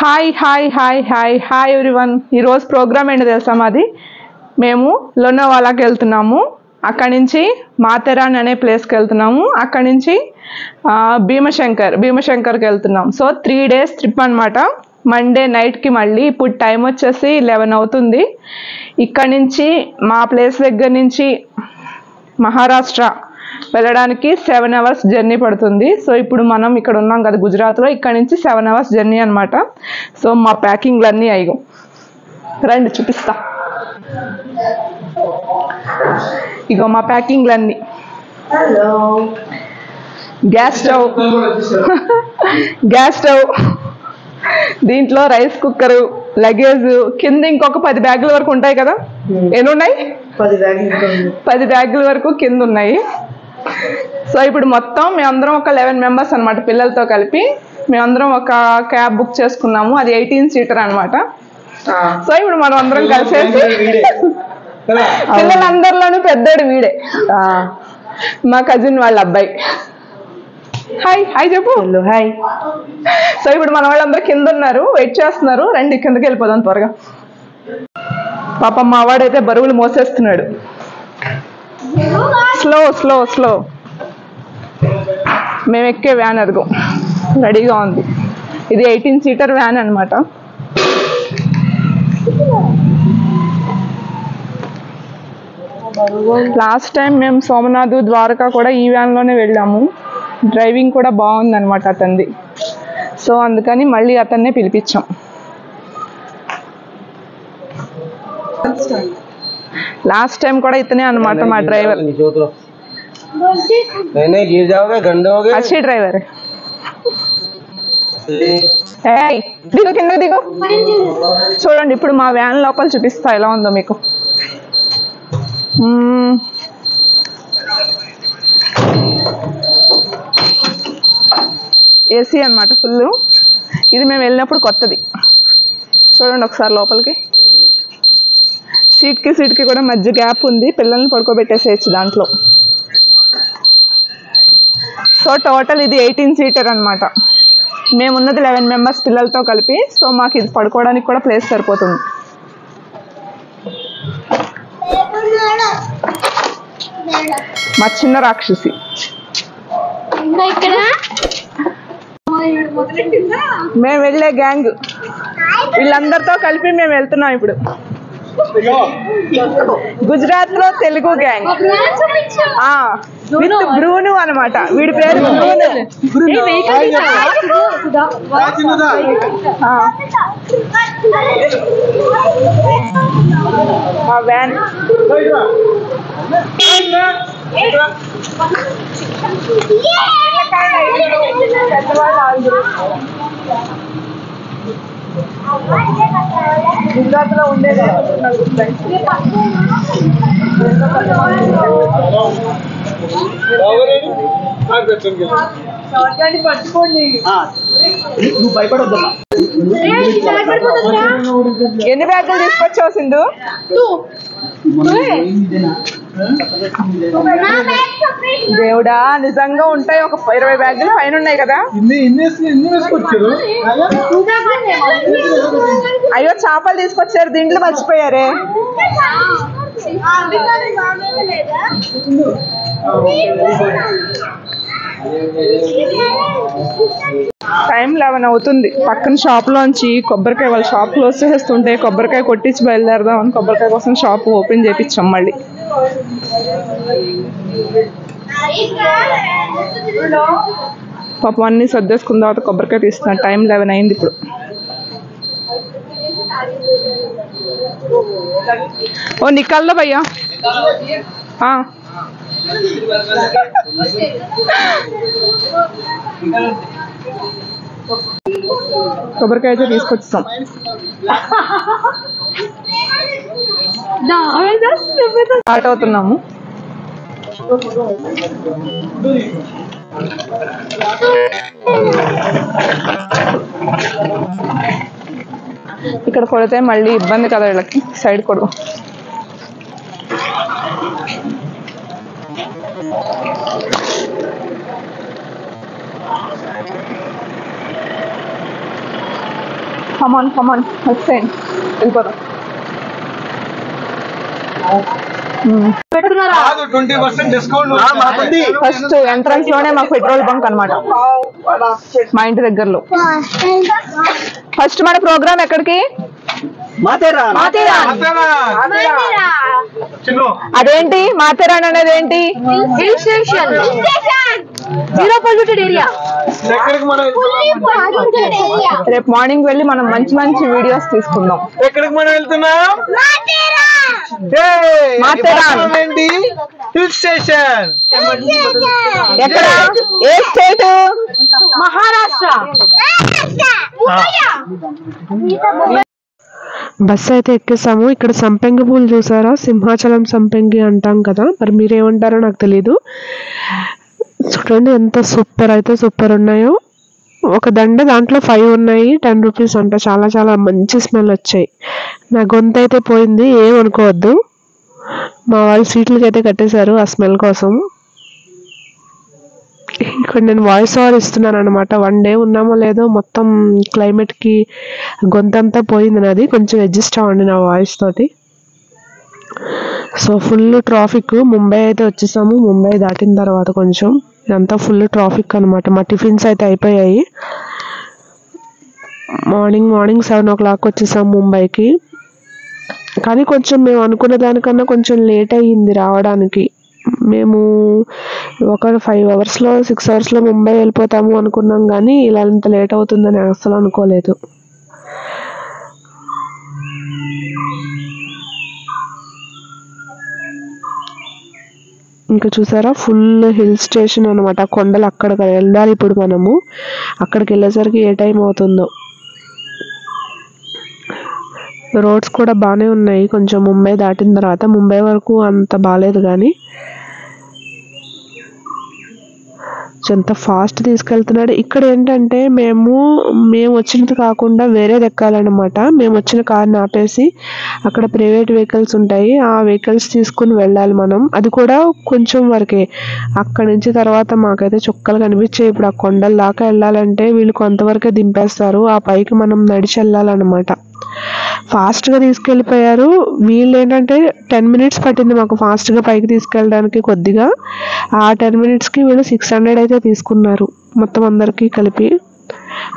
Hi hi hi hi hi everyone. ఈరోజు programme ఏంటో తెలుసా మాది. మేము లోనావాలాకి వెళ్తున్నాము. అక్కడి నుంచి మాథెరాన్ అనే ప్లేస్కి వెళ్తున్నాము. అక్కడి నుంచి భీమశంకర్కి వెళ్తున్నాం. సో 3 days ట్రిప్ అనమాట. మండే నైట్కి మళ్ళీ ఇప్పుడు టైం వచ్చేసి 11 అవుతుంది. ఇక్కడి నుంచి మా ప్లేస్ దగ్గర నుంచి మహారాష్ట్ర వెళ్ళడానికి 7 hours జర్నీ పడుతుంది. సో ఇప్పుడు మనం ఇక్కడ ఉన్నాం కదా గుజరాత్లో, ఇక్కడ నుంచి 7 hours జర్నీ అనమాట. సో మా ప్యాకింగ్లు అన్నీ అయ్యో రండి చూపిస్తా. ఇగో మా ప్యాకింగ్లు అన్నీ. గ్యాస్ స్టవ్, దీంట్లో రైస్ కుక్కరు, లగేజ్, కింద ఇంకొక 10 బ్యాగుల వరకు ఉంటాయి కదా. ఎన్ని ఉన్నాయి? 10 బ్యాగుల వరకు కింద ఉన్నాయి. సో ఇప్పుడు మొత్తం మేమందరం ఒక 11 members అనమాట, పిల్లలతో కలిపి మేమందరం ఒక క్యాబ్ బుక్ చేసుకున్నాము. అది 18-seater అనమాట. సో ఇప్పుడు మనం అందరం కలిసేసి పిల్లలందరిలోనూ పెద్దోడు వీడే, మా కజిన్ వాళ్ళ అబ్బాయి. హాయ్ హాయ్ చెప్పు. హాయ్. సో ఇప్పుడు మన వాళ్ళందరూ కింద ఉన్నారు, వెయిట్ చేస్తున్నారు. రండి కిందకి వెళ్ళిపోదాం త్వరగా. పాపం మా వాడైతే బరువులు మోసేస్తున్నాడు. Slow slow slow. మేము ఎక్కే వ్యాన్ అదిగో రెడీగా ఉంది. ఇది 18-seater వ్యాన్ అనమాట. లాస్ట్ టైం మేము సోమనాథ్, ద్వారకా కూడా ఈ వ్యాన్లోనే వెళ్ళాము. డ్రైవింగ్ కూడా బాగుందన్నమాట అతనిది. సో అందుకని మళ్ళీ అతన్నే పిలిపించాం. లాస్ట్ టైం కూడా ఇతనే అనమాట మా డ్రైవర్. अच्छी ड्राइवर है. దిగు కింద దిగు. చూడండి ఇప్పుడు మా వ్యాన్ లోపల చూపిస్తా ఎలా ఉందో మీకు. ఏసీ అనమాట ఫుల్. ఇది మేము వెళ్ళినప్పుడు కొత్తది. చూడండి ఒకసారి లోపలికి. సీట్కి కూడా మధ్య గ్యాప్ ఉంది, పిల్లల్ని పడుకోబెట్టేసేయచ్చు దాంట్లో. సో టోటల్ ఇది 18-seater అనమాట. మేమున్నది 11 members పిల్లలతో కలిపి. సో మాకు ఇది పడుకోవడానికి కూడా ప్లేస్ సరిపోతుంది. మా చిన్న రాక్షసి. మేము వెళ్ళే గ్యాంగ్ వీళ్ళందరితో కలిపి మేము వెళ్తున్నాం ఇప్పుడు. గుజరాత్ లో తెలుగు గ్యాంగ్ విత్ బ్రూను అనమాట. వీడి పేరు బ్రూను. మా వ్యాన్ గుజరాత్ లో ఉండేది. పట్టుకోండి, నువ్వు భయపడొద్దు. ఎన్ని బ్యాగులు తీసుకొచ్చావు సింధు? దేవుడా, నిజంగా ఉంటాయి. ఒక 20 బ్యాగులు పైన ఉన్నాయి కదా. అయ్యో చేపలు తీసుకొచ్చారు, దీంట్లో మర్చిపోయారే. టైం 11 అవుతుంది. పక్కన షాప్లోంచి కొబ్బరికాయ, వాళ్ళ షాప్ క్లోజ్ చేస్తుంటే కొబ్బరికాయ కొట్టించి బయలుదేరదాం అని కొబ్బరికాయ కోసం షాప్ ఓపెన్ చేయించాం మళ్ళీ. పాపం అన్నీ సర్దేసుకున్న తర్వాత కొబ్బరికాయ తీస్తున్నాడు. టైం 11 అయింది ఇప్పుడు. ఓ నికల్ భయ్యా. కొబ్బరికాయ అయితే తీసుకొచ్చాం. స్టార్ట్ అవుతున్నాము. ఇక్కడ కొడితే మళ్ళీ ఇబ్బంది కదా వీళ్ళకి. సైడ్ కొడు. కమాన్ వచ్చేయండి, వెళ్ళిపోదాం. ఫస్ట్ ఎంట్రన్స్ లోనే మాకు పెట్రోల్ బంక్ అన్నమాట, మా ఇంటి దగ్గరలో. ఫస్ట్ మన ప్రోగ్రామ్ ఎక్కడికి? అదేంటి మాథెరాన్ అనేది? ఏంటి? Hill station, zero polluted area. రేపు మార్నింగ్ వెళ్ళి మనం మంచి మంచి వీడియోస్ తీసుకుందాం. ఎక్కడికి మనం వెళ్తున్నాం? Hill station. ఎక్కడ? ఏ స్టేట్? మహారాష్ట్ర. బస్సు అయితే ఎక్కేసాము. ఇక్కడ సంపెంగ పూలు చూసారా? సింహాచలం సంపెంగి అంటాం కదా, మరి మీరేమంటారో నాకు తెలీదు. చూడండి ఎంత సూపర్ అయితే సూపర్ ఉన్నాయో. ఒక దండ దాంట్లో 5 ఉన్నాయి, 10 రూపీస్ అంట. చాలా చాలా మంచి స్మెల్ వచ్చాయి. నా గొంతు అయితే పోయింది, ఏమనుకోవద్దు. మా వాళ్ళు సీట్లకి అయితే కట్టేశారు ఆ స్మెల్ కోసం. ఇక్కడ నేను వాయిస్ ఓవర్ ఇస్తున్నాను అనమాట. 1 డే ఉన్నామో లేదో మొత్తం క్లైమేట్కి గొంతంతా పోయింది నాది. కొంచెం అడ్జస్ట్ అవ్వండి నా వాయిస్ తోటి. So full traffic. ముంబై అయితే వచ్చేసాము. ముంబై దాటిన తర్వాత కొంచెం ఇదంతా ఫుల్ ట్రాఫిక్ అనమాట. మా టిఫిన్స్ అయితే అయిపోయాయి. మార్నింగ్ 7 o'clock వచ్చేసాము ముంబైకి. కానీ కొంచెం మేము అనుకున్న దానికన్నా కొంచెం లేట్ అయ్యింది రావడానికి. మేము ఒక 5 అవర్స్లో 6 అవర్స్లో ముంబై వెళ్ళిపోతాము అనుకున్నాం, కానీ ఇలా ఇంత లేట్ అవుతుందని అసలు అనుకోలేదు. ఇంకా చూసారా ఫుల్ హిల్ స్టేషన్ అనమాట. కొండలు అక్కడికి వెళ్ళాలి ఇప్పుడు మనము. అక్కడికి వెళ్ళేసరికి ఏ టైం అవుతుందో. రోడ్స్ కూడా బాగానే ఉన్నాయి కొంచెం ముంబై దాటిన తర్వాత. ముంబై వరకు అంత బాగాలేదు, కానీ ఎంత ఫాస్ట్ తీసుకెళ్తున్నాడు. ఇక్కడ ఏంటంటే మేము వచ్చినది కాకుండా వేరేది ఎక్కాలన్నమాట. మేము వచ్చిన కార్ని ఆపేసి అక్కడ ప్రైవేట్ వెహికల్స్ ఉంటాయి, ఆ వెహికల్స్ తీసుకుని వెళ్ళాలి మనం. అది కూడా కొంచెం వరకే. అక్కడి నుంచి తర్వాత మాకైతే చుక్కలు కనిపించాయి. ఇప్పుడు ఆ కొండల దాకా వెళ్ళాలంటే వీళ్ళు కొంతవరకే దింపేస్తారు, ఆ పైకి మనం నడిచి వెళ్ళాలన్నమాట. ఫాస్ట్గా తీసుకెళ్ళిపోయారు. వీళ్ళు ఏంటంటే 10 minutes పట్టింది మాకు ఫాస్ట్గా పైకి తీసుకెళ్ళడానికి కొద్దిగా. ఆ 10 minutesకి వీళ్ళు 600 అయితే తీసుకున్నారు మొత్తం అందరికీ కలిపి.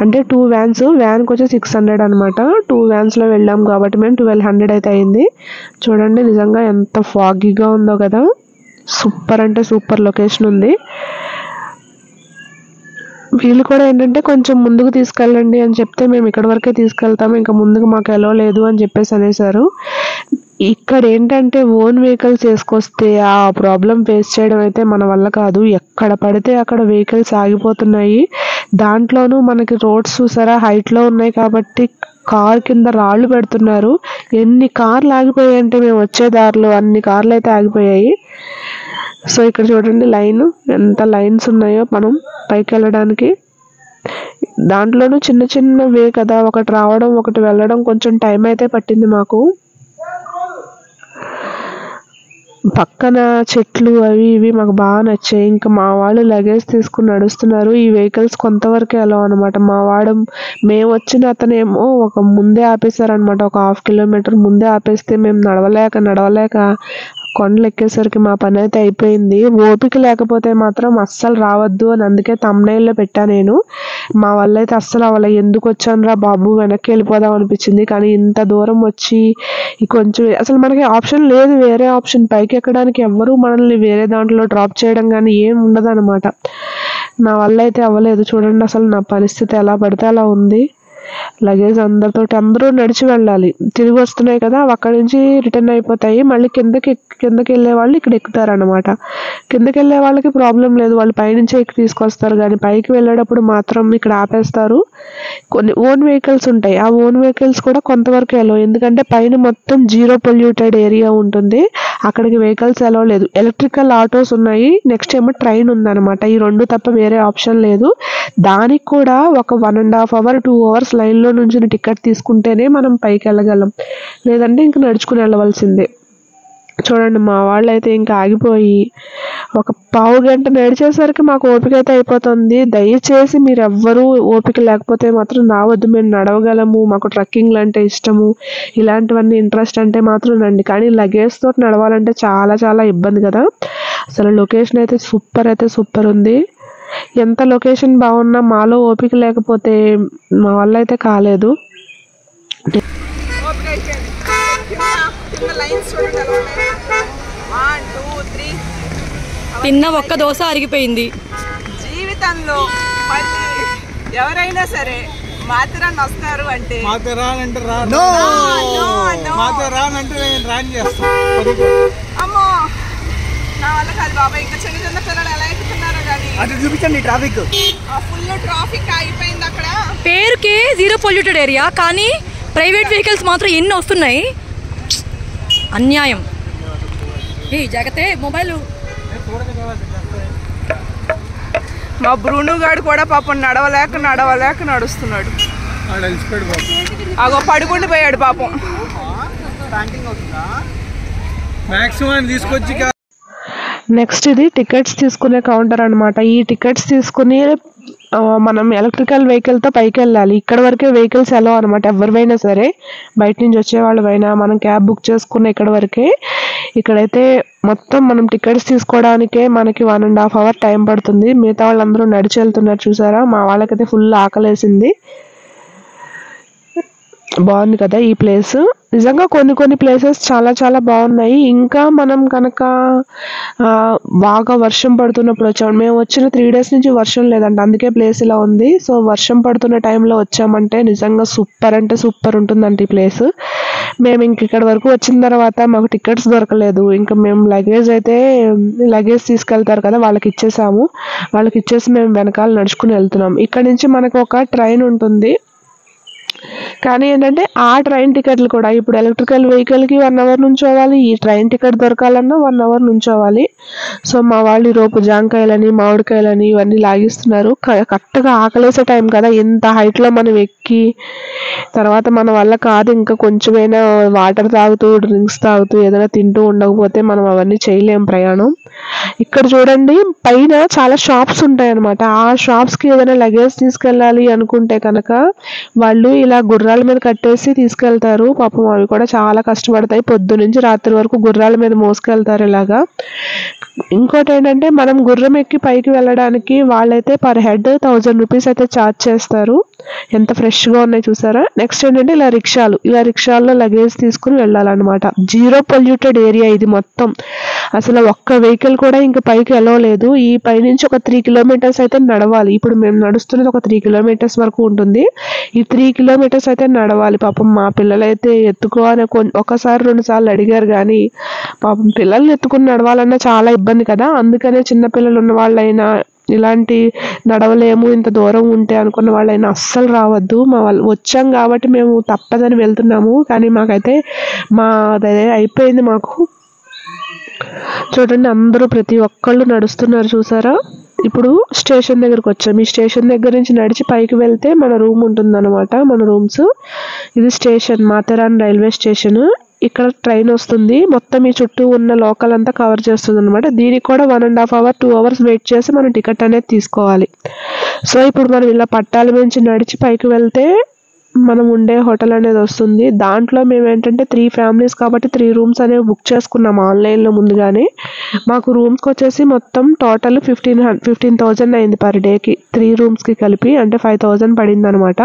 అంటే 2 vans, వ్యాన్కి వచ్చి 600 అనమాట. 2 vansలో వెళ్ళాం కాబట్టి మేము 1200 అయితే అయింది. చూడండి నిజంగా ఎంత ఫాగీగా ఉందో కదా. సూపర్ అంటే సూపర్ లొకేషన్ ఉంది. వీళ్ళు కూడా ఏంటంటే కొంచెం ముందుకు తీసుకెళ్ళండి అని చెప్తే మేము ఇక్కడ వరకే తీసుకెళ్తాము, ఇంకా ముందుకు మాకు ఎలో లేదు అని చెప్పేసి అనేసారు. ఇక్కడ ఏంటంటే ఓన్ వెహికల్స్ వేసుకొస్తే ఆ ప్రాబ్లం ఫేస్ చేయడం అయితే మన వల్ల కాదు. ఎక్కడ పడితే అక్కడ వెహికల్స్ ఆగిపోతున్నాయి. దాంట్లోనూ మనకి రోడ్స్ చూసారా హైట్లో ఉన్నాయి కాబట్టి కార్ కింద రాళ్ళు పెడుతున్నారు. ఎన్ని కార్లు ఆగిపోయాయి అంటే మేము వచ్చే దారిలో అన్ని కార్లు అయితే ఆగిపోయాయి. సో ఇక్కడ చూడండి లైన్, ఎంత లైన్స్ ఉన్నాయో మనం పైకి వెళ్ళడానికి. దాంట్లోనూ చిన్న చిన్న వే కదా, ఒకటి రావడం ఒకటి వెళ్ళడం కొంచెం టైం అయితే పట్టింది మాకు. పక్కన చెట్లు అవి ఇవి మాకు బాగా నచ్చాయి. ఇంకా మా వాళ్ళు లగేజ్ తీసుకుని నడుస్తున్నారు. ఈ వెహికల్స్ కొంతవరకే అలా అనమాట. మేము వచ్చిన అతనేమో ఒక ముందే ఆపేశారనమాట. ఒక 1/2 kilometer ముందే ఆపేస్తే మేము నడవలేక కొండలు ఎక్కేసరికి మా పని అయితే అయిపోయింది. ఓపిక లేకపోతే మాత్రం అస్సలు రావద్దు అని అందుకే thumbnailలో పెట్టా నేను. మా వల్ల అయితే అస్సలు అవ్వలే. ఎందుకు వచ్చానురా బాబు, వెనక్కి వెళ్ళిపోదాం అనిపించింది. కానీ ఇంత దూరం వచ్చి కొంచెం అసలు మనకి ఆప్షన్ లేదు, వేరే ఆప్షన్ పైకి ఎక్కడానికి. ఎవ్వరూ మనల్ని వేరే దాంట్లో డ్రాప్ చేయడం కానీ ఏం ఉండదు అనమాట. నా వల్ల అయితే అవ్వలేదు. చూడండి అసలు నా పరిస్థితి ఎలా పడితే అలా ఉంది. లగేజ్ అందరూ నడిచి వెళ్ళాలి. తిరిగి వస్తున్నాయి కదా, అక్కడి నుంచి రిటర్న్ అయిపోతాయి. మళ్ళీ కిందకి వెళ్ళే వాళ్ళు ఇక్కడ ఎక్కుతారనమాట. కిందకి వెళ్ళే వాళ్ళకి ప్రాబ్లం లేదు, వాళ్ళు పైనుంచే ఎక్కి తీసుకొస్తారు. కానీ పైకి వెళ్ళేటప్పుడు మాత్రం ఇక్కడ ఆపేస్తారు. కొన్ని ఓన్ వెహికల్స్ ఉంటాయి, ఆ ఓన్ వెహికల్స్ కూడా కొంతవరకు ఎలో. ఎందుకంటే పైన మొత్తం జీరో పొల్యూటెడ్ ఏరియా ఉంటుంది, అక్కడికి వెహికల్స్ ఎలో లేదు. ఎలక్ట్రికల్ ఆటోస్ ఉన్నాయి, నెక్స్ట్ ఏమో ట్రైన్ ఉందన్నమాట. ఈ 2 తప్ప వేరే ఆప్షన్ లేదు. దానికి కూడా ఒక 1.5 hour 2 hours లైన్లో నుంచి టికెట్ తీసుకుంటేనే మనం పైకి వెళ్ళగలం, లేదంటే ఇంక నడుచుకుని వెళ్ళవలసిందే. చూడండి మా వాళ్ళు అయితే ఇంకా ఆగిపోయి ఒక పావు గంట నడిచేసరికి మాకు ఓపిక అయితే అయిపోతుంది. దయచేసి మీరు ఎవ్వరూ ఓపిక లేకపోతే మాత్రం రావద్దు. మేము నడవగలము, మాకు ట్రెక్కింగ్లు అంటే ఇష్టము, ఇలాంటివన్నీ ఇంట్రెస్ట్ అంటే మాత్రం రండి. కానీ లగేజ్ తోటి నడవాలంటే చాలా చాలా ఇబ్బంది కదా. అసలు లొకేషన్ అయితే సూపర్ ఉంది. ఎంత లొకేషన్ బాగున్నా మాలో ఓపిక లేకపోతే మా వల్ల అయితే కాలేదు. తిన్న ఒక్క దోశ అరిగిపోయింది. జీవితంలో మళ్ళీ ఎవరైనా సరే మాథెరాన్ వస్తారు అంటే అమ్మో నా వల్ల కాదు బాబాయ్. ఇంకా చిన్న చిన్న పిల్లలు ఎలా ఎక్కుతున్నారో కానీ అటు చూపించండి. ట్రాఫిక్ ఫుల్ ట్రాఫిక్ అయిపోయింది అక్కడ. పేరుకి జీరో పొల్యూటెడ్ ఏరియా, కానీ ప్రైవేట్ వెహికల్స్ మాత్రం ఎన్ని వస్తున్నాయి. అన్యాయం. ఏ జాగ్రత్త, మొబైల్. మా బ్రూను గాడు కూడా పాపం నడవలేక నడుస్తున్నాడు. అగో పడుకుండి పోయాడు పాపం. తీసుకొచ్చి నెక్స్ట్ ఇది టికెట్స్ తీసుకునే కౌంటర్ అనమాట. ఈ టికెట్స్ తీసుకుని మనం ఎలక్ట్రికల్ వెహికల్తో పైకి వెళ్ళాలి. ఇక్కడ వరకే వెహికల్స్ ఎలా అనమాట. ఎవరివైనా సరే, బయట నుంచి వచ్చేవాళ్ళవైనా మనం క్యాబ్ బుక్ చేసుకున్న ఇక్కడ వరకే. ఇక్కడైతే మొత్తం మనం టికెట్స్ తీసుకోవడానికే మనకి 1.5 hour టైం పడుతుంది. మిగతా వాళ్ళందరూ నడిచి వెళ్తున్నారు చూసారా. మా వాళ్ళకైతే ఫుల్ ఆకలేసింది. బాగుంది కదా ఈ ప్లేస్. నిజంగా కొన్ని ప్లేసెస్ చాలా చాలా బాగున్నాయి. ఇంకా మనం కనుక బాగా వర్షం పడుతున్నప్పుడు వచ్చాము. మేము వచ్చిన 3 days నుంచి వర్షం లేదంట, అందుకే ప్లేస్ ఇలా ఉంది. సో వర్షం పడుతున్న టైంలో వచ్చామంటే నిజంగా సూపర్ అంటే సూపర్ ఉంటుందంట ఈ ప్లేస్. మేము ఇంక ఇక్కడ వరకు వచ్చిన తర్వాత మాకు టికెట్స్ దొరకలేదు. ఇంకా మేము లగేజ్ తీసుకెళ్తారు కదా, వాళ్ళకి ఇచ్చేసి మేము వెనకాల నడుచుకుని వెళ్తున్నాం. ఇక్కడ నుంచి మనకు ఒక ట్రైన్ ఉంటుంది. కానీ ఏంటంటే ఆ ట్రైన్ టికెట్లు కూడా ఇప్పుడు ఎలక్ట్రికల్ వెహికల్కి 1 hour నుంచోవాలి. ఈ ట్రైన్ టికెట్ దొరకాలన్నా 1 hour నుంచోవాలి. సో మా వాళ్ళు రోపు జాంకాయలని, మామిడికాయలని ఇవన్నీ లాగిస్తున్నారు. కరెక్ట్గా ఆకలేసే టైం కదా. ఎంత హైట్లో మనం ఎక్కి తర్వాత మన వల్ల కాదు. ఇంకా కొంచెమైనా వాటర్ తాగుతూ, డ్రింక్స్ తాగుతూ ఏదైనా తింటూ ఉండకపోతే మనం అవన్నీ చేయలేం ప్రయాణం. ఇక్కడ చూడండి పైన చాలా షాప్స్ ఉంటాయి అనమాట. ఆ షాప్స్కి ఏదైనా లగేజ్ తీసుకెళ్ళాలి అనుకుంటే కనుక వాళ్ళు ఇలా గుర్రాల మీద కట్టేసి తీసుకెళ్తారు. పాపం అవి కూడా చాలా కష్టపడతాయి. పొద్దు నుంచి రాత్రి వరకు గుర్రాల మీద మోసుకెళ్తారు ఇలాగా. ఇంకోటి ఏంటంటే మనం గుర్రం ఎక్కి పైకి వెళ్ళడానికి వాళ్ళైతే పర్ హెడ్ 1000 rupees అయితే ఛార్జ్ చేస్తారు. ఎంత ఫ్రెష్గా ఉన్నాయి చూసారా. నెక్స్ట్ ఏంటంటే ఇలా రిక్షాల్లో లగేజ్ తీసుకుని వెళ్ళాలన్నమాట. జీరో పొల్యూటెడ్ ఏరియా ఇది మొత్తం. అసలు ఒక్క వెహికల్ కూడా ఇంకా పైకి వెళ్ళలేదు. ఈ పైనుంచి ఒక 3 kilometers అయితే నడవాలి. ఇప్పుడు మేము నడుస్తున్నది ఒక 3 kilometers వరకు ఉంటుంది. ఈ 3 kilometers అయితే నడవాలి. పాపం మా పిల్లలైతే ఎత్తుకోవాలని ఒకసారి 2 సార్లు అడిగారు, కానీ పాపం పిల్లల్ని ఎత్తుకుని నడవాలన్నా చాలా ఇబ్బంది కదా. అందుకనే చిన్నపిల్లలు ఉన్న వాళ్ళైనా, ఇలాంటి నడవలేము ఇంత దూరం ఉంటే అనుకున్న వాళ్ళైనా అస్సలు రావద్దు. వాళ్ళు వచ్చాం కాబట్టి మేము తప్పదని వెళ్తున్నాము. కానీ మాకైతే అయిపోయింది. మాకు చూడండి అందరూ ప్రతి ఒక్కళ్ళు నడుస్తున్నారు చూసారా. ఇప్పుడు స్టేషన్ దగ్గరకు వచ్చాము. ఈ స్టేషన్ దగ్గర నుంచి నడిచి పైకి వెళ్తే మన రూమ్ ఉంటుందన్నమాట. మన రూమ్స్. ఇది స్టేషన్, మాథెరాన్ రైల్వే స్టేషన్. ఇక్కడ ట్రైన్ వస్తుంది. మొత్తం ఈ చుట్టూ ఉన్న లోకల్ అంతా కవర్ చేస్తుంది అనమాట. దీనికి కూడా 1.5 hour 2 hours వెయిట్ చేసి మనం టికెట్ అనేది తీసుకోవాలి. సో ఇప్పుడు మనం ఇలా పట్టాల నుంచి నడిచి పైకి వెళ్తే మనం ఉండే హోటల్ అనేది వస్తుంది. దాంట్లో మేము ఏంటంటే 3 families కాబట్టి 3 rooms అనేవి బుక్ చేసుకున్నాం ఆన్లైన్లో ముందుగానే. మాకు రూమ్స్కి వచ్చేసి మొత్తం టోటల్ 15,000 అయింది పర్ డేకి. 3 rooms కలిపి అంటే 5,000 పడింది అనమాట.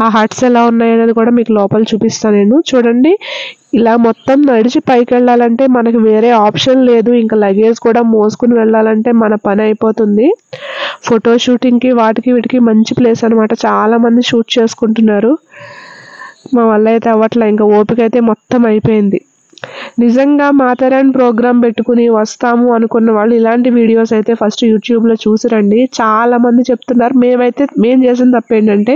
ఆ హట్స్ ఎలా ఉన్నాయనేది కూడా మీకు లోపల చూపిస్తాను నేను. చూడండి ఇలా మొత్తం నడిచి పైకి వెళ్ళాలంటే మనకు వేరే ఆప్షన్ లేదు. ఇంకా లగేజ్ కూడా మోసుకుని వెళ్ళాలంటే మన పని అయిపోతుంది. ఫోటో షూటింగ్కి వీటికి మంచి ప్లేస్ అనమాట. చాలా మంది షూట్ చేసుకుంటున్నారు. మా వల్ల అయితే అవ్వట్లే. ఇంకా ఓపిక అయితే మొత్తం అయిపోయింది. నిజంగా మాథెరాన్ ప్రోగ్రామ్ పెట్టుకుని వస్తాము అనుకున్న వాళ్ళు ఇలాంటి వీడియోస్ అయితే ఫస్ట్ యూట్యూబ్లో చూసి రండి. చాలా మంది చెప్తున్నారు. మేము చేసిన తప్పు ఏంటంటే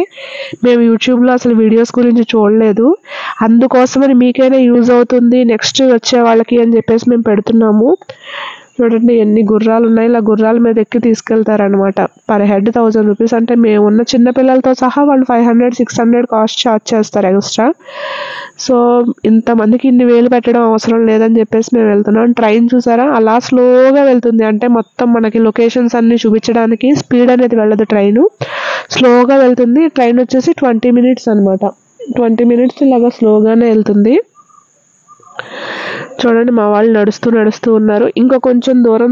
మేము యూట్యూబ్లో అసలు వీడియోస్ గురించి చూడలేదు. అందుకోసమని మీకైనా యూజ్ అవుతుంది నెక్స్ట్ వచ్చే వాళ్ళకి అని చెప్పేసి మేము పెడుతున్నాము. చూడండి ఎన్ని గుర్రాలు ఉన్నాయి. ఇలా గుర్రాల మీద ఎక్కి తీసుకెళ్తారనమాట. Per head 1000 rupees. అంటే మేము ఉన్న చిన్న పిల్లలతో సహా వాళ్ళు 500-600 కాస్ట్ ఛార్జ్ చేస్తారు ఎక్స్ట్రా. సో ఇంతమందికి ఇన్ని వేలు పెట్టడం అవసరం లేదని చెప్పేసి మేము వెళ్తున్నాం. ట్రైన్ చూసారా అలా స్లోగా వెళ్తుంది. అంటే మొత్తం మనకి లొకేషన్స్ అన్ని చూపించడానికి స్పీడ్ అనేది వెళ్ళదు, ట్రైన్ స్లోగా వెళ్తుంది. ట్రైన్ వచ్చేసి 20 మినిట్స్ అనమాట. 20 మినిట్స్ ఇలాగా స్లోగానే వెళ్తుంది. చూడండి మా వాళ్ళు నడుస్తూ ఉన్నారు. ఇంకో కొంచెం దూరం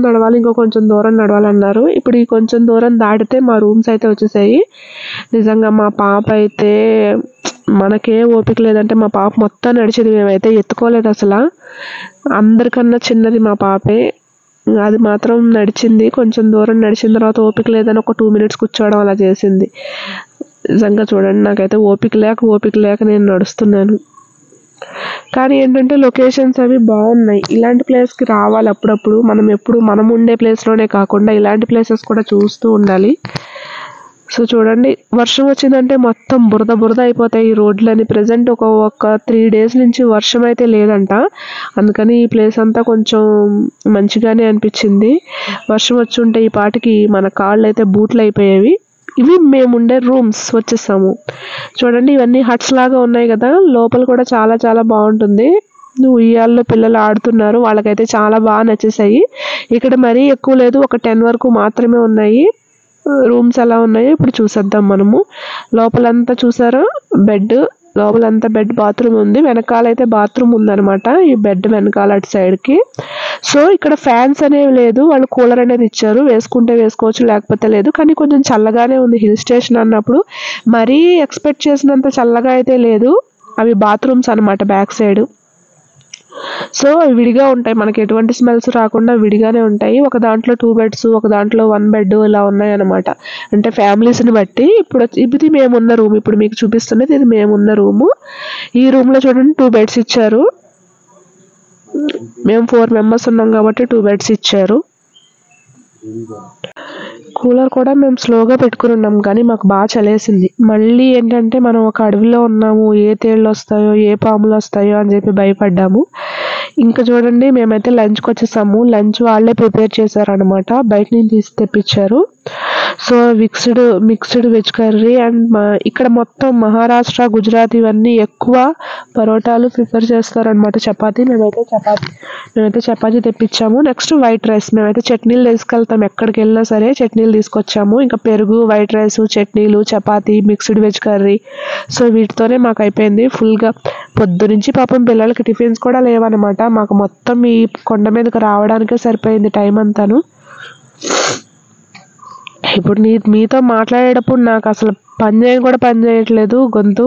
నడవాలన్నారు. ఇప్పుడు ఈ కొంచెం దూరం దాటితే మా రూమ్స్ అయితే వచ్చేసాయి. నిజంగా మా పాప అయితే మనకే ఓపిక లేదంటే మా పాప మొత్తం నడిచేది. మేమైతే ఎత్తుకోలేదు అసలు. అందరికన్నా చిన్నది మా పాపే. అది మాత్రం నడిచింది. కొంచెం దూరం నడిచిన తర్వాత ఓపిక లేదని ఒక 2 మినిట్స్ కూర్చోవడం అలా చేసింది. నిజంగా చూడండి నాకైతే ఓపిక లేక నేను నడుస్తున్నాను. కానీ ఏంటంటే లొకేషన్స్ అవి బాగున్నాయి. ఇలాంటి ప్లేస్కి రావాలి అప్పుడప్పుడు. మనం ఉండే ప్లేస్లోనే కాకుండా ఇలాంటి ప్లేసెస్ కూడా చూస్తూ ఉండాలి. సో చూడండి వర్షం వచ్చిందంటే మొత్తం బురద అయిపోతాయి ఈ రోడ్లని. ప్రజెంట్ ఒక 3 days నుంచి వర్షం అయితే లేదంట. అందుకని ఈ ప్లేస్ అంతా కొంచెం మంచిగానే అనిపించింది. వర్షం వచ్చి ఉంటే ఈ పాటికి మన కాళ్ళు అయితే బూట్లు అయిపోయేవి. ఇవి మేము ఉండే రూమ్స్ వచ్చేసాము. చూడండి ఇవన్నీ హట్స్ లాగా ఉన్నాయి కదా. లోపల కూడా చాలా చాలా బాగుంటుంది. ఉయ్యాల్లో పిల్లలు ఆడుతున్నారు. వాళ్ళకైతే చాలా బాగా నచ్చేసాయి. ఇక్కడ మరీ ఎక్కువ లేదు, ఒక 10 వరకు మాత్రమే ఉన్నాయి. రూమ్స్ ఎలా ఉన్నాయో ఇప్పుడు చూసేద్దాం మనము. లోపలంతా చూసారా బెడ్, లోపలంతా బెడ్, బాత్రూమ్ ఉంది. వెనకాలైతే బాత్రూమ్ ఉందన్నమాట ఈ బెడ్ వెనకాల అటు సైడ్కి. సో ఇక్కడ ఫ్యాన్స్ అనేవి లేదు, వాళ్ళు కూలర్ అనేది ఇచ్చారు. వేసుకుంటే వేసుకోవచ్చు, లేకపోతే లేదు. కానీ కొంచెం చల్లగానే ఉంది. హిల్ స్టేషన్ అన్నప్పుడు మరీ ఎక్స్పెక్ట్ చేసినంత చల్లగా అయితే లేదు. అవి బాత్రూమ్స్ అన్నమాట బ్యాక్ సైడ్. సో విడిగా ఉంటాయి, మనకి ఎటువంటి స్మెల్స్ రాకుండా విడిగానే ఉంటాయి. ఒక దాంట్లో 2 beds, ఒక దాంట్లో 1 bed ఇలా ఉన్నాయి అన్నమాట. అంటే ఫ్యామిలీస్ని బట్టి. ఇది మేమున్న రూమ్, ఇప్పుడు మీకు చూపిస్తున్నది ఇది మేమున్న రూము. ఈ రూమ్లో చూడండి 2 beds ఇచ్చారు. మేము 4 members ఉన్నాం కాబట్టి 2 beds ఇచ్చారు. కూలర్ కూడా మేము స్లోగా పెట్టుకుని ఉన్నాం కానీ మాకు బాగా చలేసింది. మళ్ళీ ఏంటంటే మనం ఒక అడవిలో ఉన్నాము, ఏ తేళ్ళు వస్తాయో ఏ పాములు వస్తాయో అని చెప్పి భయపడ్డాము. ఇంకా చూడండి మేమైతే లంచ్కి వచ్చేసాము. లంచ్ వాళ్ళే ప్రిపేర్ చేశారనమాట, బయట నుంచి తీసి తెప్పించారు. So mixed veg curry and ఇక్కడ మొత్తం మహారాష్ట్ర, గుజరాత్ ఇవన్నీ ఎక్కువ పరోటాలు ప్రిపేర్ చేస్తారనమాట. చపాతీ మేమైతే చపాతీ తెప్పించాము. Next white rice. మేమైతే చట్నీలు తీసుకెళ్తాం ఎక్కడికి వెళ్ళినా సరే, చట్నీలు తీసుకొచ్చాము. ఇంకా పెరుగు, వైట్ రైస్, చట్నీలు, chapati, mixed veg curry. So వీటితోనే మాకు అయిపోయింది ఫుల్గా. పొద్దు నుంచి పాపం పిల్లలకి టిఫిన్స్ కూడా లేవన్నమాట. మాకు మొత్తం ఈ కొండ మీదకి రావడానికే సరిపోయింది టైం అంతాను. ఇప్పుడు మీతో మాట్లాడేటప్పుడు నాకు అసలు పని చేయట్లేదు గొంతు.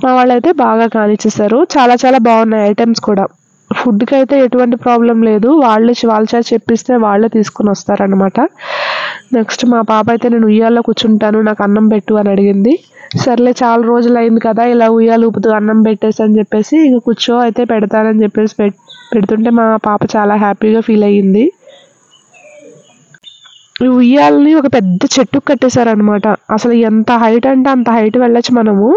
మా వాళ్ళైతే బాగా కానిచ్చేసారు. చాలా చాలా బాగున్నాయి ఐటమ్స్ కూడా. ఫుడ్కి అయితే ఎటువంటి ప్రాబ్లం లేదు. వాళ్ళ చేత చెప్పిస్తే వాళ్ళే తీసుకుని వస్తారనమాట. నెక్స్ట్ మా పాప అయితే నేను ఉయ్యాల్లో కూర్చుంటాను, నాకు అన్నం పెట్టు అని అడిగింది. సర్లే చాలా రోజులు అయింది కదా ఇలా ఉయ్యాలు ఊపుతూ అన్నం పెట్టేసి అని చెప్పేసి ఇంక కూర్చో అయితే పెడతానని చెప్పేసి పెడుతుంటే మా పాప చాలా హ్యాపీగా ఫీల్ అయ్యింది. ఈ ఉయ్యాలని ఒక పెద్ద చెట్టుకు కట్టేశారనమాట. అసలు ఎంత హైట్ అంటే అంత హైట్ వెళ్ళచ్చు మనము.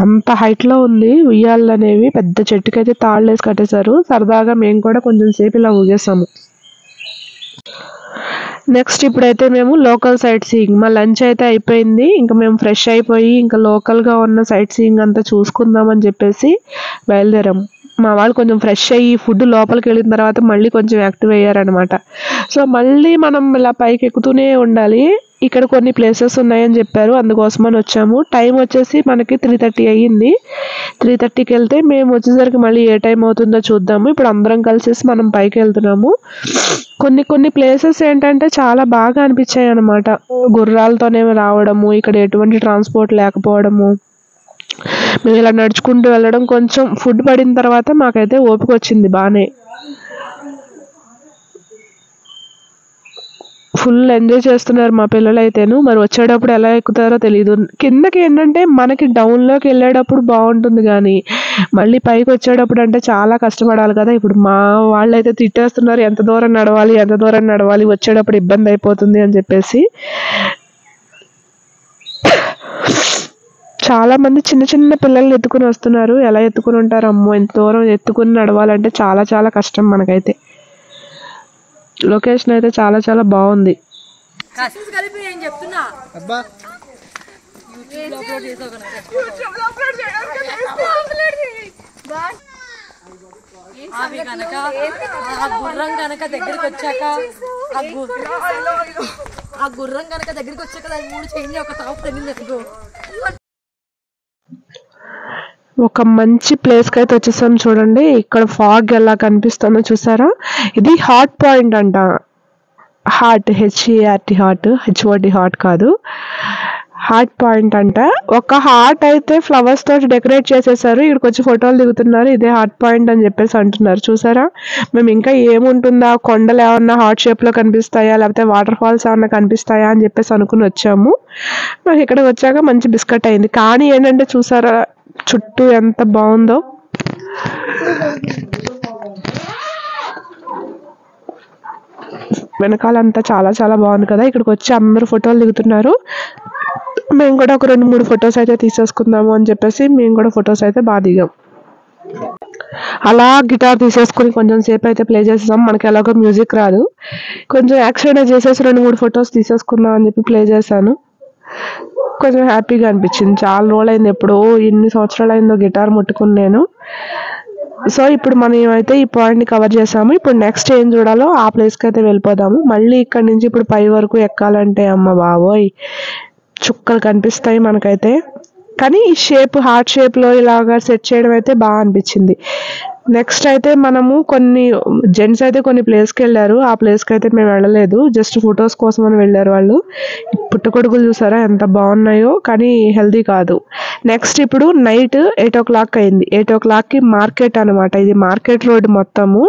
అంత హైట్లో ఉంది ఉయ్యాలు అనేవి. పెద్ద చెట్టుకైతే తాళ్ళు వేసి కట్టేశారు. సరదాగా మేము కూడా కొంచెం సేపు ఇలా ఊగేసాము. నెక్స్ట్ ఇప్పుడైతే మేము లోకల్ సైట్ సీయింగ్, మా లంచ్ అయితే అయిపోయింది. ఇంకా మేము ఫ్రెష్ అయిపోయి ఇంకా లోకల్గా ఉన్న సైట్ సీయింగ్ అంతా చూసుకుందామని చెప్పేసి బయలుదేరాము. మా వాళ్ళు కొంచెం ఫ్రెష్ అయ్యి ఫుడ్ లోపలికి వెళ్ళిన తర్వాత మళ్ళీ కొంచెం యాక్టివ్ అయ్యారనమాట. సో మళ్ళీ మనం ఇలా పైకి ఎక్కుతూనే ఉండాలి. ఇక్కడ కొన్ని ప్లేసెస్ ఉన్నాయని చెప్పారు, అందుకోసమని వచ్చాము. టైం వచ్చేసి మనకి 3:30 అయ్యింది. 3:30కి వెళ్తే మేము వచ్చేసరికి మళ్ళీ ఏ టైం అవుతుందో చూద్దాము. ఇప్పుడు అందరం కలిసేసి మనం పైకి వెళ్తున్నాము. కొన్ని ప్లేసెస్ ఏంటంటే చాలా బాగా అనిపించాయి అనమాట. గుర్రాలతోనే రావడము, ఇక్కడ ఎటువంటి ట్రాన్స్పోర్ట్ లేకపోవడము, మేము ఇలా నడుచుకుంటూ వెళ్ళడం. కొంచెం ఫుడ్ పడిన తర్వాత మాకైతే ఓపిక వచ్చింది బాగానే. ఫుల్ ఎంజాయ్ చేస్తున్నారు మా పిల్లలు అయితేను. మరి వచ్చేటప్పుడు ఎలా ఎక్కుతారో తెలియదు. కిందకి ఏంటంటే మనకి డౌన్లోకి వెళ్ళేటప్పుడు బాగుంటుంది కానీ మళ్ళీ పైకి వచ్చేటప్పుడు అంటే చాలా కష్టపడాలి కదా. ఇప్పుడు మా వాళ్ళు అయితే తిట్టేస్తున్నారు, ఎంత దూరం నడవాలి, వచ్చేటప్పుడు ఇబ్బంది అయిపోతుంది అని చెప్పేసి. చాలా మంది చిన్న చిన్న పిల్లల్ని ఎత్తుకుని వస్తున్నారు. ఎలా ఎత్తుకుని ఉంటారు అమ్మో, ఎంత దూరం ఎత్తుకుని నడవాలంటే చాలా చాలా కష్టం మనకైతే. లొకేషన్ అయితే చాలా చాలా బాగుంది. కలిపి నేను చెప్తున్నా అబ్బా అవి కనుక ఆ గుర్రం కనుక దగ్గరికి వచ్చాక ఆ గుర్రం కనుక దగ్గరికి వచ్చాక దాని 3 చేంజ్ ఒక తాపు తగ్గింది ఎదుగు. ఒక మంచి ప్లేస్కి అయితే వచ్చేసాం చూడండి. ఇక్కడ ఫాగ్ ఎలా కనిపిస్తుందో చూసారా. ఇది హాట్ పాయింట్ అంట. Hot HERT hot HOT hot కాదు, హాట్ పాయింట్ అంట. ఒక హాట్ అయితే ఫ్లవర్స్ తోటి డెకరేట్ చేసేసారు. ఇక్కడికి వచ్చి ఫోటోలు దిగుతున్నారు. ఇదే హాట్ పాయింట్ అని చెప్పేసి అంటున్నారు. చూసారా, మేము ఇంకా ఏముంటుందా, కొండలు ఏమన్నా హాట్ షేప్ లో కనిపిస్తాయా లేకపోతే వాటర్ ఫాల్స్ ఏమన్నా కనిపిస్తాయా అని చెప్పేసి అనుకుని వచ్చాము. మాకు ఇక్కడికి వచ్చాక మంచి బిస్కెట్ అయింది. కానీ ఏంటంటే చూసారా చుట్టూ ఎంత బాగుందో. వెనకాలంతా చాలా చాలా బాగుంది కదా. ఇక్కడికి వచ్చి అందరూ ఫోటోలు దిగుతున్నారు. మేము కూడా ఒక 2-3 ఫొటోస్ అయితే తీసేసుకుందాము అని చెప్పేసి మేము కూడా ఫొటోస్ అయితే బాగా దిగాం. అలా గిటార్ తీసేసుకుని కొంచెం సేపు అయితే ప్లే చేసేసాం. మనకి ఎలాగో మ్యూజిక్ రాదు, కొంచెం యాక్షన్ చేసేసి 2-3 ఫొటోస్ తీసేసుకుందాం అని చెప్పి ప్లే చేశాను. కొంచెం హ్యాపీగా అనిపించింది. చాలా రోజులైంది, ఎప్పుడో ఎన్ని సంవత్సరాలు అయిందో గిటార్ ముట్టుకుని నేను. సో ఇప్పుడు మనం అయితే ఈ పాయింట్ని కవర్ చేసాము. ఇప్పుడు నెక్స్ట్ ఏం చూడాలో ఆ ప్లేస్కి అయితే వెళ్ళిపోదాము. మళ్ళీ ఇక్కడ నుంచి ఇప్పుడు పై వరకు ఎక్కాలంటే అమ్మ బాబోయ్ చుక్కలు కనిపిస్తాయి మనకైతే. కానీ ఈ షేప్ హార్ట్ షేప్లో ఇలాగా సెట్ చేయడం అయితే బాగా అనిపించింది. నెక్స్ట్ అయితే మనము కొన్ని జెంట్స్ అయితే కొన్ని ప్లేస్కి వెళ్ళారు. ఆ ప్లేస్కి అయితే మేము వెళ్ళలేదు, జస్ట్ ఫొటోస్ కోసం అని వెళ్ళారు వాళ్ళు. పుట్టగొడుగులు చూసారా ఎంత బాగున్నాయో, కానీ హెల్దీ కాదు. నెక్స్ట్ ఇప్పుడు నైట్ 8 o'clock అయింది. 8 o'clockకి మార్కెట్ అనమాట. ఇది మార్కెట్ రోడ్ మొత్తము.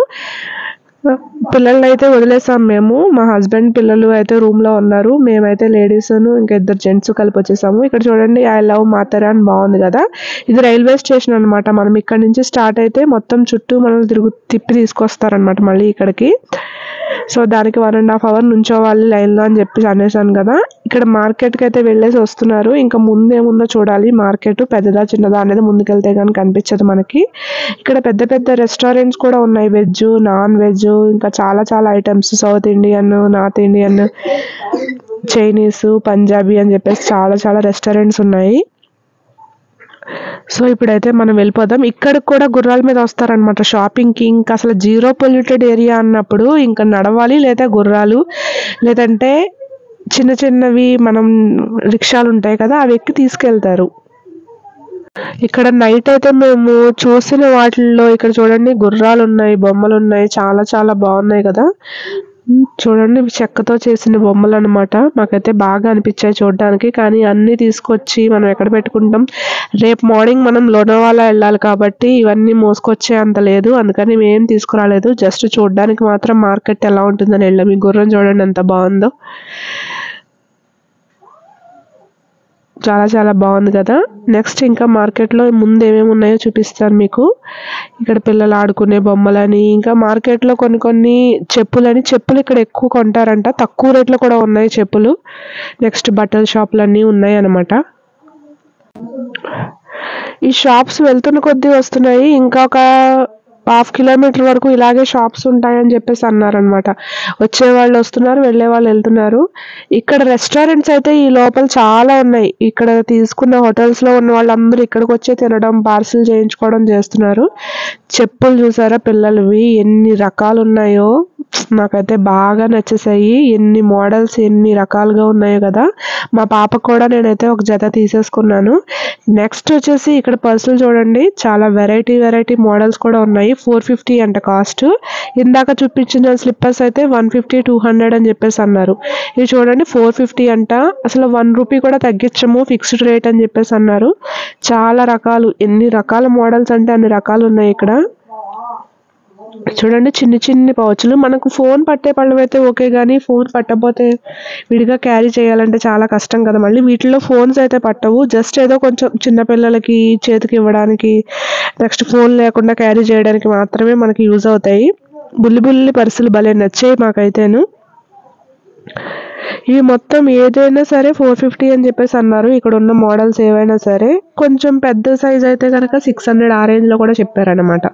పిల్లల్ని అయితే వదిలేసాం మేము. మా హస్బెండ్ పిల్లలు అయితే రూమ్ లో ఉన్నారు. మేమైతే లేడీస్ ఇంకా 2 జెంట్స్ కలిపి వచ్చేసాము. ఇక్కడ చూడండి ఐ లవ్ మాతరా అని బాగుంది కదా. ఇది రైల్వే స్టేషన్ అనమాట. మనం ఇక్కడ నుంచి స్టార్ట్ అయితే మొత్తం చుట్టూ మనల్ని తిప్పి తీసుకొస్తారనమాట మళ్ళీ ఇక్కడికి. సో దానికి 1.5 hours నుంచోవాలి లైన్లో అని చెప్పి అనేసాను కదా. ఇక్కడ మార్కెట్కి అయితే వెళ్ళేసి వస్తున్నారు. ఇంకా ముందేముందో చూడాలి. మార్కెట్ పెద్దదా చిన్నదా అనేది ముందుకెళ్తే కానీ కనిపించదు మనకి. ఇక్కడ పెద్ద పెద్ద రెస్టారెంట్స్ కూడా ఉన్నాయి, వెజ్ నాన్ వెజ్ ఇంకా చాలా చాలా items. South Indian, north Indian, Chinese, Punjabi అని చెప్పేసి చాలా చాలా రెస్టారెంట్స్ ఉన్నాయి. సో ఇప్పుడైతే మనం వెళ్ళిపోదాం. ఇక్కడికి కూడా గుర్రాల మీద వస్తారనమాట షాపింగ్కి. ఇంకా అసలు 0 పొల్యూటెడ్ ఏరియా అన్నప్పుడు ఇంకా నడవాలి, లేదా గుర్రాలు లేదంటే చిన్న చిన్నవి మనం రిక్షాలు ఉంటాయి కదా అవి ఎక్కి తీసుకెళ్తారు. ఇక్కడ నైట్ అయితే మేము చూసిన వాటిల్లో ఇక్కడ చూడండి గుర్రాలు ఉన్నాయి, బొమ్మలు ఉన్నాయి, చాలా చాలా బాగున్నాయి కదా. చూడండి చెక్కతో చేసిన బొమ్మలు అనమాట. మాకైతే బాగా అనిపించాయి చూడడానికి. కానీ అన్నీ తీసుకొచ్చి మనం ఎక్కడ పెట్టుకుంటాం. రేపు మార్నింగ్ మనం లోనావాలా వెళ్ళాలి కాబట్టి ఇవన్నీ మోసుకొచ్చే అంత లేదు, అందుకని మేం తీసుకురాలేదు. జస్ట్ చూడడానికి మాత్రం మార్కెట్ ఎలా ఉంటుందని వెళ్ళాం. ఈ గుర్రం చూడండి ఎంత బాగుందో, చాలా చాలా బాగుంది కదా. నెక్స్ట్ ఇంకా మార్కెట్లో ముందు ఏమేమి ఉన్నాయో చూపిస్తాను మీకు. ఇక్కడ పిల్లలు ఆడుకునే బొమ్మలని, ఇంకా మార్కెట్లో కొన్ని చెప్పులు ఇక్కడ ఎక్కువ కొంటారంట. తక్కువ రేట్లో కూడా ఉన్నాయి చెప్పులు. నెక్స్ట్ బట్టల షాపులన్నీ ఉన్నాయి అన్నమాట. ఈ షాప్స్ వెళ్తున్న కొద్దీ వస్తున్నాయి. ఇంకా ఒక 1/2 kilometer వరకు ఇలాగే షాప్స్ ఉంటాయని చెప్పేసి అన్నారనమాట. వచ్చే వాళ్ళు వస్తున్నారు, వెళ్ళే వాళ్ళు వెళ్తున్నారు. ఇక్కడ రెస్టారెంట్స్ అయితే ఈ లోపల చాలా ఉన్నాయి. ఇక్కడ తీసుకున్న హోటల్స్ లో ఉన్న వాళ్ళందరూ ఇక్కడికి వచ్చే తినడం, పార్సిల్ చేయించుకోవడం చేస్తున్నారు. చెప్పులు చూసారా పిల్లలవి ఎన్ని రకాలు ఉన్నాయో, నాకైతే బాగా నచ్చేసాయి. ఎన్ని మోడల్స్ ఎన్ని రకాలుగా ఉన్నాయో కదా. మా పాప కూడా నేనైతే ఒక జత తీసేసుకున్నాను. నెక్స్ట్ వచ్చేసి ఇక్కడ పర్సులు చూడండి, చాలా వెరైటీ మోడల్స్ కూడా ఉన్నాయి. 450 అంట కాస్ట్. ఇందాక చూపించిన స్లిప్పర్స్ అయితే 150, 200 అని చెప్పేసి అన్నారు. ఇవి చూడండి 450 అంట. అసలు 1 రూపీ కూడా తగ్గించము, ఫిక్స్డ్ రేట్ అని చెప్పేసి అన్నారు. చాలా రకాలు, ఎన్ని రకాల మోడల్స్ అంటే అన్ని రకాలు ఉన్నాయి ఇక్కడ. చూడండి చిన్ని పౌచులు. మనకు ఫోన్ పట్టే పళ్ళం అయితే ఓకే, కానీ ఫోన్ పట్టకపోతే విడిగా క్యారీ చేయాలంటే చాలా కష్టం కదా. మళ్ళీ వీటిలో ఫోన్స్ అయితే పట్టవు. జస్ట్ ఏదో కొంచెం చిన్నపిల్లలకి చేతికి ఇవ్వడానికి, నెక్స్ట్ ఫోన్ లేకుండా క్యారీ చేయడానికి మాత్రమే మనకి యూజ్ అవుతాయి. బుల్లి పర్సులు భలే నచ్చాయి మాకైతేను. ఇవి మొత్తం ఏదైనా సరే 450 అని చెప్పేసి అన్నారు. ఇక్కడ ఉన్న మోడల్స్ ఏవైనా సరే. కొంచెం పెద్ద సైజ్ అయితే కనుక 600 ఆ రేంజ్లో కూడా చెప్పారనమాట.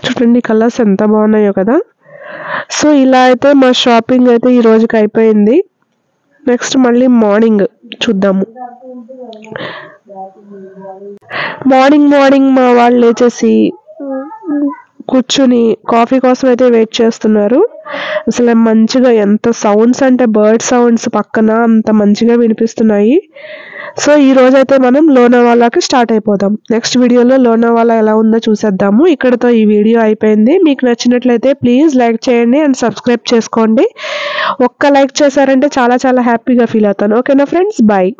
చూడండి కలర్స్ ఎంత బాగున్నాయో కదా. సో ఇలా అయితే మా షాపింగ్ అయితే ఈ రోజుకి అయిపోయింది. నెక్స్ట్ మళ్ళీ మార్నింగ్ చూద్దాము. మార్నింగ్ మా వాళ్ళు లేచేసి కూర్చుని కాఫీ కోసం అయితే వెయిట్ చేస్తున్నారు. అసలు మంచిగా ఎంత సౌండ్స్ అంటే బర్డ్ సౌండ్స్ పక్కన అంత మంచిగా వినిపిస్తున్నాయి. సో ఈ రోజైతే మనం లోనావాలాకి స్టార్ట్ అయిపోదాం. నెక్స్ట్ వీడియోలో లోనావాలా ఎలా ఉందో చూసేద్దాము. ఇక్కడతో ఈ వీడియో అయిపోయింది. మీకు నచ్చినట్లయితే ప్లీజ్ లైక్ చేయండి అండ్ సబ్స్క్రైబ్ చేసుకోండి. ఒక్క లైక్ చేశారంటే చాలా చాలా హ్యాపీగా ఫీల్ అవుతాను. ఓకేనా ఫ్రెండ్స్, బాయ్.